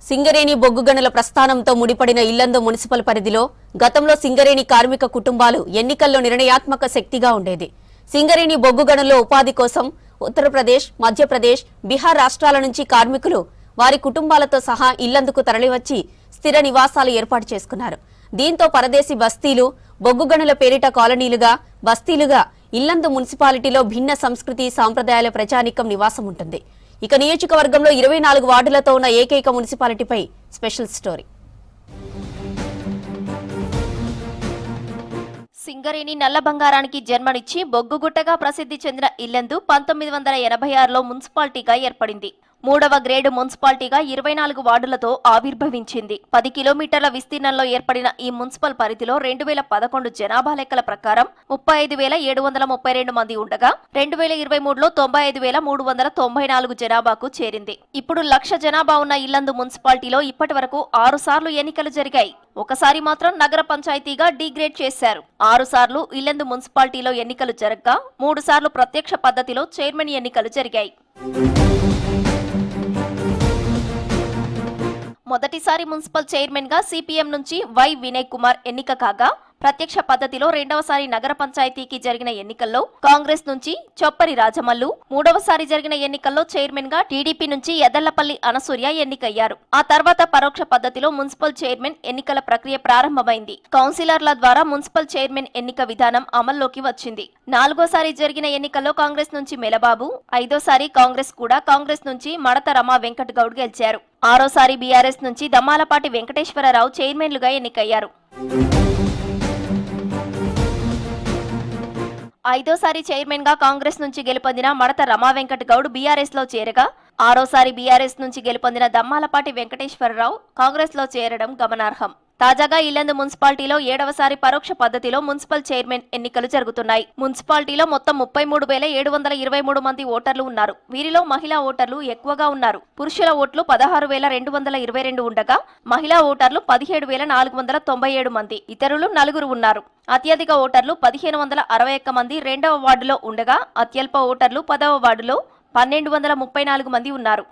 సింగరేణి బొగ్గు గనుల ప్రస్థానంతో ముడిపడిన ఇల్లందు మున్సిపల్ పరిధిలో గతంలో సింగరేణి కార్మిక కుటుంబాలు ఎన్నికల్లో నిర్ణయాత్మక శక్తిగా ఉండేది. సింగరేణి బొగ్గు గనుల్లో ఉపాధి కోసం ఉత్తరప్రదేశ్, మధ్యప్రదేశ్, బీహార్ రాష్ట్రాల నుంచి కార్మికులు వారి కుటుంబాలతో సహా ఇల్లందుకు తరలివచ్చి స్థిర నివాసాలు ఏర్పాటు చేసుకున్నారు. దీంతో పరదేశీ బస్తీలు, బొగ్గు గనుల పేరిట కాలనీలుగా, బస్తీలుగా ఇల్లందు మున్సిపాలిటీలో భిన్న సంస్కృతి సాంప్రదాయాల ప్రజానీకం నివాసం ఉంటుంది. ఇక నియోజకవర్గంలో 24 వార్డులతో ఉన్న ఏకైక మున్సిపాలిటీపై స్పెషల్ స్టోరీ. సింగరేణి నల్ల బంగారానికి జన్మనిచ్చి బొగ్గుగుట్టగా ప్రసిద్ధి చెందిన ఇల్లందు 1986లో మున్సిపాలిటీగా ఏర్పడింది. 3వ గ్రేడ్ మున్సిపాలిటీగా 24 వార్డులతో ఆవిర్భవించింది. 10 కిలోమీటర్ల విస్తీర్ణంలో ఏర్పడిన ఈ మున్సిపల్ పరిధిలో 2011 జనాభా లెక్కల ప్రకారం 35,732 మంది ఉండగా 2023లో 95,394 జనాభాకు చేరింది. ఇప్పుడు 1,00,000 జనాభా ఉన్న ఇల్లందు మున్సిపాలిటీలో ఇప్పటి వరకు 6 సార్లు ఎన్నికలు జరిగాయి. ఒకసారి మాత్రం నగర పంచాయతీగా డీగ్రేడ్ చేశారు. 6 సార్లు ఇల్లందు మున్సిపాలిటీలో ఎన్నికలు జరగ్గా 3 సార్లు ప్రత్యక్ష పద్ధతిలో చైర్మన్ ఎన్నికలు జరిగాయి. మొదటిసారి మున్సిపల్ చైర్మన్ గా సిపిఎం నుంచి వై వినయ్ కుమార్ ఎన్నిక కాగా ప్రత్యక్ష పద్ధతిలో రెండవసారి నగర పంచాయతీకి జరిగిన ఎన్నికల్లో కాంగ్రెస్ నుంచి చొప్పరి రాజమల్లు, మూడవసారి జరిగిన ఎన్నికల్లో చైర్మన్ గా టీడీపీ నుంచి ఎదళ్లపల్లి అనసూయ ఎన్నికయ్యారు. ఆ తర్వాత పరోక్ష పద్ధతిలో మున్సిపల్ చైర్మన్ ఎన్నికల ప్రక్రియ ప్రారంభమైంది. కౌన్సిలర్ల ద్వారా మున్సిపల్ చైర్మన్ ఎన్నిక విధానం అమల్లోకి వచ్చింది. 4వసారి జరిగిన ఎన్నికల్లో కాంగ్రెస్ నుంచి మెలబాబు, 5వసారి కాంగ్రెస్ నుంచి మడత రమా వెంకట్ గౌడ్ గెలిచారు. 6వసారి బీఆర్ఎస్ నుంచి దమ్మాలపాటి వెంకటేశ్వరరావు చైర్మన్లుగా ఎన్నికయ్యారు. 5వసారి చైర్మన్ గా కాంగ్రెస్ నుంచి గెలుపొందిన మడత రమా వెంకట్ గౌడ్ బీఆర్ఎస్ లో చేరగా 6వసారి బీఆర్ఎస్ నుంచి గెలుపొందిన దమ్మాలపాటి వెంకటేశ్వరరావు కాంగ్రెస్ లో చేరడం గమనార్హం. తాజాగా ఇల్లందు మున్సిపాలిటీలో 7వసారి పరోక్ష పద్ధతిలో మున్సిపల్ చైర్మన్ ఎన్నికలు జరుగుతున్నాయి. మున్సిపాలిటీలో మొత్తం 33,723 మంది ఓటర్లు ఉన్నారు. వీరిలో మహిళా ఓటర్లు ఎక్కువగా ఉన్నారు. పురుషుల ఓట్లు 16,222 ఉండగా మహిళా ఓటర్లు 17,497 మంది, ఇతరులు 4 ఉన్నారు. అత్యధిక ఓటర్లు 1,561 మంది 2వ వార్డులో ఉండగా అత్యల్ప ఓటర్లు 10వ వార్డులో 1,234 మంది ఉన్నారు.